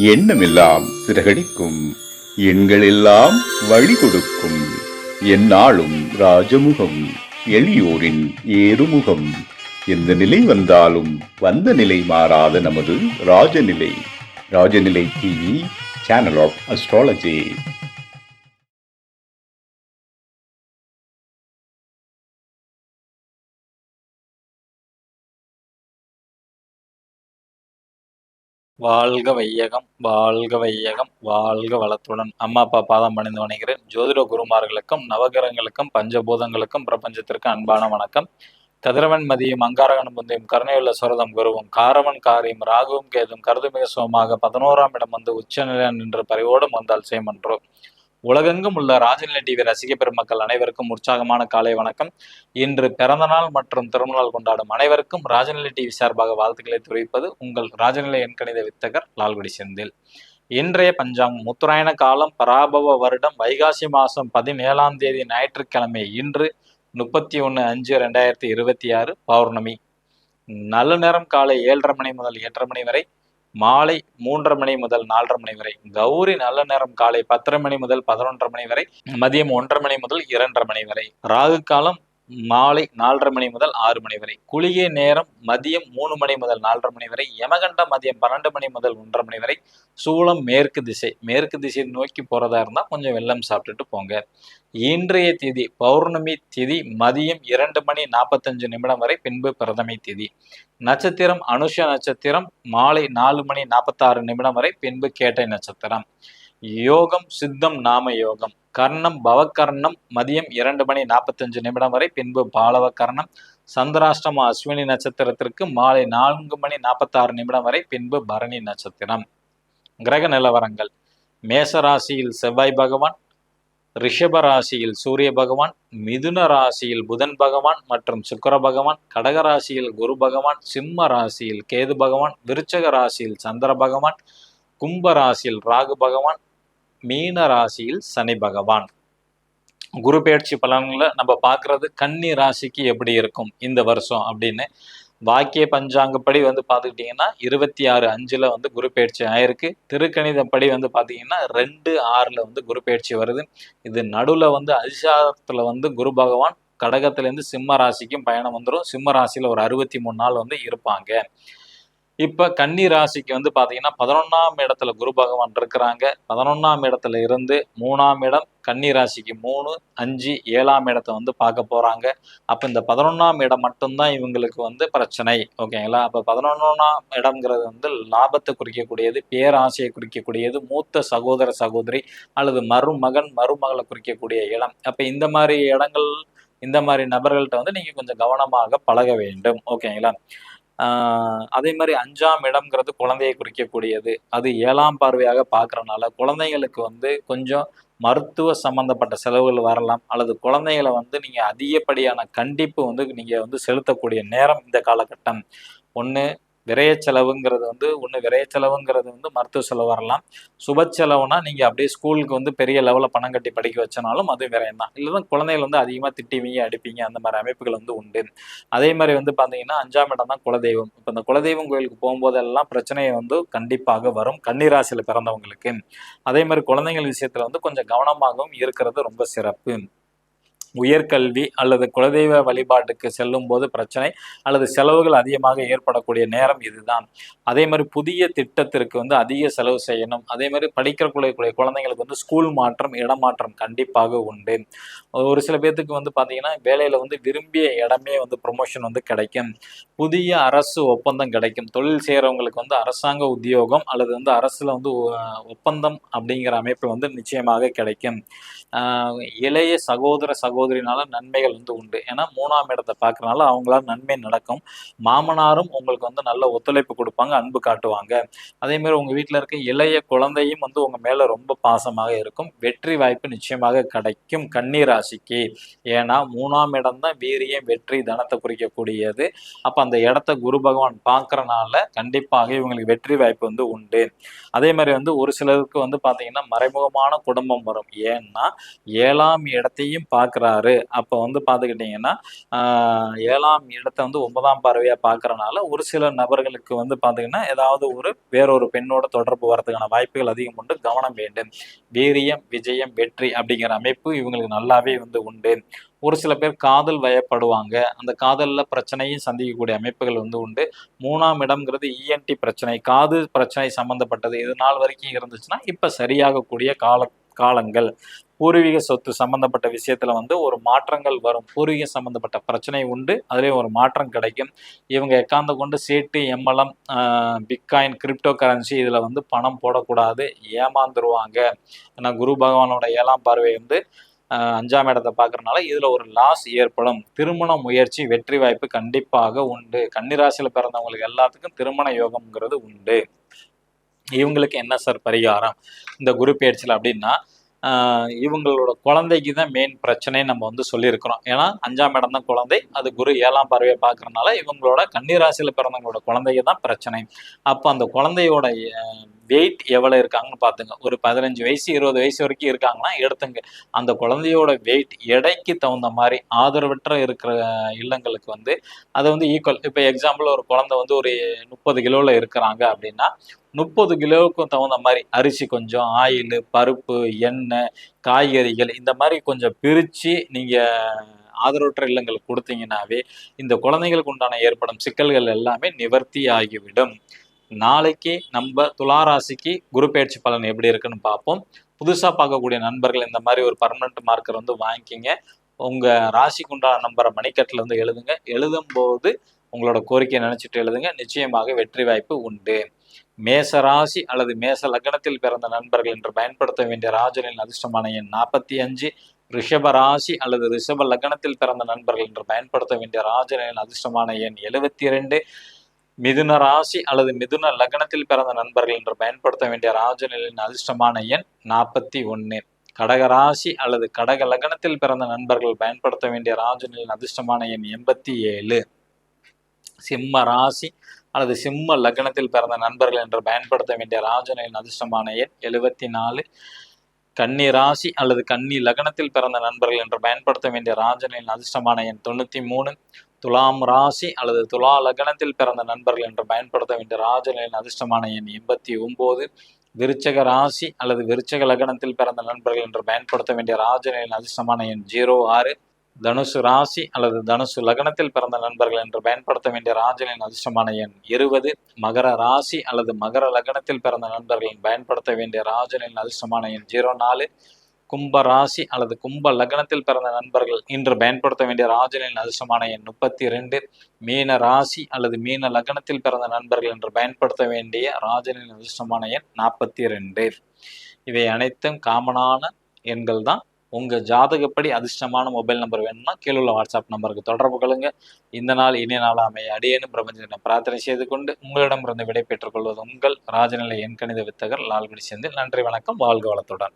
எண்ணமெல்லாம் சிறகடிக்கும், எண்களெல்லாம் வழி கொடுக்கும், எந்நாளும் ராஜமுகம், எளியோரின் ஏறுமுகம். எந்த நிலை வந்தாலும் வந்த நிலை மாறாத நமது Rajanilai. Rajanilai TV, channel of astrology. வாழ்க வையகம், வாழ்க வையகம், வாழ்க வளத்துடன். அம்மா அப்பா பாதம் பணிந்து வணங்குகிறேன். ஜோதிட குருமார்களுக்கும் நவகிரகங்களுக்கும் பஞ்சபூதங்களுக்கும் பிரபஞ்சத்திற்கு அன்பான வணக்கம். கதிரவன் மதியம் அங்காரகன் புந்தியும் கருணையுள்ள சுரதம் குருவும் காரவன் காரியம் ராகுவும் கேதும் கருதுமிக சுகமாக 11ஆம் இடம் வந்து உச்சநிலையம் நின்று பரிவோடும் வந்தால் செய்மன்றோம். உலகெங்கும் உள்ள ராஜநிலை டிவி ரசிக பெருமக்கள் அனைவருக்கும் உற்சாகமான காலை வணக்கம். இன்று பிறந்தநாள் மற்றும் திருமணநாள் கொண்டாடும் அனைவருக்கும் ராஜநிலை டிவி சார்பாக வாழ்த்துக்களை தெரிவிப்பது உங்கள் ராஜநிலை எண்கணித வித்தகர் லால்குடி செந்தில். இன்றைய பஞ்சாங்கம் உத்தராயண காலம் பராபவ வருடம் வைகாசி மாசம் 17ஆம் தேதி ஞாயிற்றுக்கிழமை. இன்று 31/5/2026 பௌர்ணமி. நல்ல நேரம் காலை 7:30 மணி முதல் 8:30 மணி வரை, மாலை 3:30 மணி முதல் 4:30 மணி வரை. கௌரி நல்ல நேரம் காலை 10:30 மணி முதல் 11:30 மணி வரை, மதியம் 1:30 மணி முதல் 2:30 மணி வரை. ராகு காலம் மாலை 4:30 மணி முதல் 6 மணி வரை. குளிகை நேரம் மதியம் 3 மணி முதல் 4:30 மணி வரை. யமகண்டம் மதியம் 12 மணி முதல் 1:30 மணி வரை. சூளம் மேற்கு திசை. மேற்கு திசை நோக்கி போறதா இருந்தா கொஞ்சம் வெள்ளம் சாப்பிட்டுட்டு போங்க. இன்றைய திதி பௌர்ணமி திதி மதியம் 2 மணி 45 நிமிடம் வரை, பின்பு பிரதமை திதி. நட்சத்திரம் அனுஷ நட்சத்திரம் மாலை 4 மணி 46 நிமிடம் வரை, பின்பு கேட்டை நட்சத்திரம். யோகம் சித்தம் நாம யோகம். கர்ணம் பவகர்ணம் மதியம் 2 மணி 45 நிமிடம் வரை, பின்பு பாலவ கர்ணம். சந்திராஷ்டம அஸ்வினி நட்சத்திரத்திற்கு மாலை 4 மணி 46 நிமிடம் வரை, பின்பு பரணி நட்சத்திரம். கிரக நிலவரங்கள். மேச ராசியில் செவ்வாய் பகவான், ரிஷப ராசியில் சூரிய பகவான், மிதுன ராசியில் புதன் பகவான் மற்றும் சுக்கிர பகவான், கடக ராசியில் குரு பகவான், சிம்ம ராசியில் கேது பகவான், விருச்சக ராசியில் சந்திர பகவான், கும்ப ராசியில் ராகு பகவான், மீன ராசியில் சனி பகவான். குரு பெயர்ச்சி பலன்களை நம்ம பார்க்கறது கன்னி ராசிக்கு எப்படி இருக்கும் இந்த வருஷம் அப்படின்னு. வாக்கிய பஞ்சாங்கப்படி வந்து பார்த்துக்கிட்டிங்கன்னா 26/5 வந்து குரு பெயர்ச்சி ஆயிருக்கு. திருக்கணிதப்படி வந்து பார்த்தீங்கன்னா 2/6 வந்து குரு பெயர்ச்சி வருது. இது நடுவில் வந்து அதிசாரத்தில் வந்து குரு பகவான் கடகத்திலேருந்து சிம்ம ராசிக்கும் பயணம் வந்துடும். சிம்ம ராசியில் ஒரு 63 நாள் வந்து இருப்பாங்க. இப்ப கன்னி ராசிக்கு வந்து பாத்தீங்கன்னா 11ஆம் இடத்துல குரு பகவான் இருக்கிறாங்க. 11ஆம் இடத்துல இருந்து 3ஆம் இடம் கன்னி ராசிக்கு 3, 5, 7ஆம் இடத்தை வந்து பார்க்க போறாங்க. அப்ப இந்த 11ஆம் இடம் மட்டும்தான் இவங்களுக்கு வந்து பிரச்சனை. ஓகேங்களா? அப்ப 11ஆம் இடம்ங்கிறது வந்து லாபத்தை குறிக்கக்கூடியது, பேராசையை குறிக்கக்கூடியது, மூத்த சகோதர சகோதரி அல்லது மருமகன் மருமகளை குறிக்கக்கூடிய இடம். அப்ப இந்த மாதிரி இடங்கள், இந்த மாதிரி நபர்கள்ட்ட வந்து நீங்க கொஞ்சம் கவனமாக பழக வேண்டும். ஓகேங்களா? அதே மாதிரி 5ஆம் இடம்ங்கிறது குழந்தையை குறிக்கக்கூடியது. அது 7ஆம் பார்வையாக பார்க்கறனால குழந்தைங்களுக்கு வந்து கொஞ்சம் மருத்துவ சம்பந்தப்பட்ட செலவுகள் வரலாம். அல்லது குழந்தைகளை வந்து நீங்க அதிகப்படியான கண்டிப்பு வந்து நீங்க வந்து செலுத்தக்கூடிய நேரம் இந்த காலகட்டம். ஒன்று விரைய செலவுங்கிறது வந்து மருத்துவ செலவு வரலாம். சுப செலவுனா நீங்க அப்படியே ஸ்கூலுக்கு வந்து பெரிய லெவலில் பணம் கட்டி படிக்க வச்சனாலும் அது விரயம் தான். இல்லைன்னா குழந்தைகள் வந்து அதிகமாக திட்டுவீங்க, அடிப்பீங்க, அந்த மாதிரி அமைப்புகள் வந்து உண்டு. அதே மாதிரி வந்து பார்த்தீங்கன்னா 5ஆம் இடம் தான் குலதெய்வம். இப்போ இந்த குலதெய்வம் கோயிலுக்கு போகும்போதெல்லாம் பிரச்சனை வந்து கண்டிப்பாக வரும் கன்னிராசியில் பிறந்தவங்களுக்கு. அதே மாதிரி குழந்தைகள் விஷயத்துல வந்து கொஞ்சம் கவனமாகவும் இருக்கிறது ரொம்ப சிறப்பு. உயர்கல்வி அல்லது குலதெய்வ வழிபாட்டுக்கு செல்லும் போது பிரச்சனை அல்லது செலவுகள் அதிகமாக ஏற்படக்கூடிய நேரம் இதுதான். அதே மாதிரி புதிய திட்டத்திற்கு வந்து அதிக செலவு செய்யணும். அதே மாதிரி படிக்கக்கூடிய குழந்தைங்களுக்கு வந்து ஸ்கூல் மாற்றம், இடமாற்றம் கண்டிப்பாக உண்டு. ஒரு சில பேர்த்துக்கு வந்து பார்த்தீங்கன்னா வேலையில் வந்து விரும்பிய இடமே வந்து ப்ரொமோஷன் வந்து கிடைக்கும். புதிய அரசு ஒப்பந்தம் கிடைக்கும். தொழில் செய்கிறவங்களுக்கு வந்து அரசாங்க உத்தியோகம் அல்லது வந்து அரசில் வந்து ஒப்பந்தம் அப்படிங்கிற அமைப்பு வந்து நிச்சயமாக கிடைக்கும். இளைய சகோதர சகோதரினால நன்மைகள் வந்து உண்டு. ஏன்னா 3ஆம் இடத்தை பார்க்கறனால அவங்களால நன்மை நடக்கும். மாமனாரும் உங்களுக்கு வந்து நல்ல ஒத்துழைப்பு கொடுப்பாங்க, அன்பு காட்டுவாங்க. அதே மாதிரி உங்க வீட்டில் இருக்க இளைய குழந்தையும் வந்து உங்க மேல ரொம்ப பாசமாக இருக்கும். வெற்றி வாய்ப்பு நிச்சயமாக கிடைக்கும் கன்னி ராசிக்கு. ஏன்னா 3ஆம் இடம் தான் வீரியம், வெற்றி, தனத்தை குறிக்கக்கூடியது. அப்ப அந்த இடத்த குரு பகவான் பார்க்கறனால கண்டிப்பாக இவங்களுக்கு வெற்றி வாய்ப்பு வந்து உண்டு. அதே மாதிரி வந்து ஒரு சிலருக்கு வந்து பார்த்தீங்கன்னா மறைமுகமான குடும்பம் வரும். ஏன்னா 7ஆம் இடத்தையும் பார்க்குறாரு. பார்க்குறாரு. அப்போ வந்து பார்த்துக்கிட்டிங்கன்னா 7ஆம் இடத்த வந்து 9ஆம் பார்வையா பார்க்கறனால ஒரு சில நபர்களுக்கு வந்து பார்த்தீங்கன்னா, ஏதாவது வேறொரு பெண்ணோட தொடர்பு வரதுக்கான வாய்ப்புகள் அதிகம் உண்டு. கவனம் வேண்டும். வீரியம், விஜயம், வெற்றி அப்படிங்கிற அமைப்பு இவங்களுக்கு நல்லாவே வந்து உண்டு. ஒரு சில பேர் காதல் வயப்படுவாங்க. அந்த காதல்ல பிரச்சனையும் சந்திக்கக்கூடிய அமைப்புகள் வந்து உண்டு. 3ஆம் இடம்ங்கிறது இஎன்டி பிரச்சனை, காது பிரச்சனை சம்மந்தப்பட்டது. இது நாள் வரைக்கும் இருந்துச்சுன்னா, இப்ப சரியாகக்கூடிய காலங்கள். பூர்வீக சொத்து சம்பந்தப்பட்ட விஷயத்துல வந்து ஒரு மாற்றங்கள் வரும். பூர்வீக சம்பந்தப்பட்ட பிரச்சனை உண்டு. அதிலேயும் ஒரு மாற்றம் கிடைக்கும். இவங்க எக்காந்த கொண்டு சீட்டு, எம்மலம், பிட்காயின், கிரிப்டோ கரன்சி இதுல வந்து பணம் போடக்கூடாது. ஏமாந்துருவாங்க. ஏன்னா குரு பகவானோட 7ஆம் பார்வை வந்து 5ஆம் இடத்தை பார்க்கறனால இதுல ஒரு லாஸ் ஏற்படும். திருமண முயற்சி வெற்றி வாய்ப்பு கண்டிப்பாக உண்டு. கன்னிராசியில பிறந்தவங்களுக்கு எல்லாத்துக்கும் திருமண யோகம்ங்கிறது உண்டு. இவங்களுக்கு என்ன சார் பரிகாரம் இந்த குரு பெயர்ச்சியில் அப்படின்னா, இவங்களோட குழந்தைக்கு தான் மெயின் பிரச்சனைன்னு நம்ம வந்து சொல்லியிருக்கிறோம். ஏன்னா 5ஆம் இடம் தான் குழந்தை, அது குரு 7ஆம் பார்வையை பார்க்கறனால இவங்களோட கன்னிராசியில் பிறந்தவங்களோட குழந்தைக்கு தான் பிரச்சனை. அப்போ அந்த குழந்தையோட வெயிட் எவ்வளோ இருக்காங்கன்னு பார்த்துங்க. ஒரு 15 வயசு 20 வயசு வரைக்கும் இருக்காங்கன்னா எடுத்துங்க. அந்த குழந்தையோட வெயிட் எடைக்கு தகுந்த மாதிரி ஆதரவற்ற இருக்கிற இல்லங்களுக்கு வந்து அதை வந்து ஈக்குவல். இப்போ எக்ஸாம்பிள் ஒரு குழந்தை வந்து ஒரு 30 கிலோவில் இருக்கிறாங்க அப்படின்னா 30 கிலோவுக்கும் தகுந்த மாதிரி அரிசி கொஞ்சம், ஆயில், பருப்பு, எண்ணெய், காய்கறிகள் இந்த மாதிரி கொஞ்சம் பிரித்து நீங்கள் ஆதரவற்ற இல்லங்களுக்கு கொடுத்தீங்கன்னாவே இந்த குழந்தைங்களுக்கு உண்டான ஏற்படும் சிக்கல்கள் எல்லாமே நிவர்த்தி ஆகிவிடும். நாளைக்கு நம்ம துளாராசிக்கு குரு பயிற்சி பலன் எப்படி இருக்குன்னு பார்ப்போம். புதுசாக பார்க்கக்கூடிய நண்பர்கள் இந்த மாதிரி ஒரு பர்மனன்ட் மார்க்கர் வந்து வாங்கிக்கிங்க. உங்கள் ராசிக்கு உண்டான நம்பரை மணிக்கட்டில் வந்து எழுதுங்க. எழுதும்போது உங்களோட கோரிக்கையை நினைச்சிட்டு எழுதுங்க. நிச்சயமாக வெற்றி வாய்ப்பு உண்டு. மேச ராசி அல்லது மேச லக்னத்தில் பிறந்த நண்பர்கள் என்று பயன்படுத்த வேண்டிய ராஜனின் அதிர்ஷ்டமான எண் 45. ரிஷப ராசி அல்லது ரிஷப லக்னத்தில் பிறந்த நண்பர்கள் என்று பயன்படுத்த வேண்டிய ராஜனின் அதிர்ஷ்டமான எண் 72. மிதுன ராசி அல்லது மிதுன லக்னத்தில் பிறந்த நண்பர்கள் என்று பயன்படுத்த வேண்டிய ராஜனின் அதிர்ஷ்டமான எண் 41. கடக ராசி அல்லது கடக லக்னத்தில் பிறந்த நண்பர்கள் பயன்படுத்த வேண்டிய ராஜனின் அதிர்ஷ்டமான எண் 87. சிம்ம ராசி அல்லது சிம்ம லக்னத்தில் பிறந்த நண்பர்கள் என்று பயன்படுத்த வேண்டிய ராஜனின் அதிர்ஷ்டமான எண் 74. கன்னி ராசி அல்லது கன்னி லக்னத்தில் பிறந்த நண்பர்கள் என்று பயன்படுத்த வேண்டிய ராஜனின் அதிர்ஷ்டமான எண் 93. துலாம் ராசி அல்லது துலா லக்னத்தில் பிறந்த நண்பர்கள் என்று பயன்படுத்த வேண்டிய ராஜனின் அதிர்ஷ்டமான எண் 89. விருச்சக ராசி அல்லது விருச்சக லக்னத்தில் பிறந்த நண்பர்கள் என்று பயன்படுத்த வேண்டிய ராஜனின் அதிர்ஷ்டமான எண் 06. தனுசு ராசி அல்லது தனுசு லக்னத்தில் பிறந்த நண்பர்கள் என்று பயன்படுத்த வேண்டிய ராஜனின் அதிர்ஷ்டமான எண் 20. மகர ராசி அல்லது மகர லக்னத்தில் பிறந்த நண்பர்கள் பயன்படுத்த வேண்டிய ராஜனின் அதிர்ஷ்டமான எண் 04. கும்ப ராசி அல்லது கும்ப லக்னத்தில் பிறந்த நண்பர்கள் இன்று பயன்படுத்த வேண்டிய ராஜனின் அதிர்ஷ்டமான எண் 32. மீன ராசி அல்லது மீன லக்னத்தில் பிறந்த நண்பர்கள் என்று பயன்படுத்த வேண்டிய ராஜனின் அதிர்ஷ்டமான எண் 42. இவை அனைத்தும் காமனான எண்கள் தான். உங்கள் ஜாதகப்படி அதிர்ஷ்டமான மொபைல் நம்பர் வேணும்னா கீழே உள்ள வாட்ஸ்அப் நம்பருக்கு தொடர்பு கொள்ளுங்க. இந்த நாள் இனிய நாளாக அமைய அடியேனும் பிரபஞ்சத்திடம் பிரார்த்தனை செய்து கொண்டு உங்களிடமிருந்து விடை பெற்றுக் கொள்வது உங்கள் ராஜநிலை எண்கணித வித்தகர் லால்குடி செந்தில். நன்றி, வணக்கம், வாழ்க வளத்துடன்.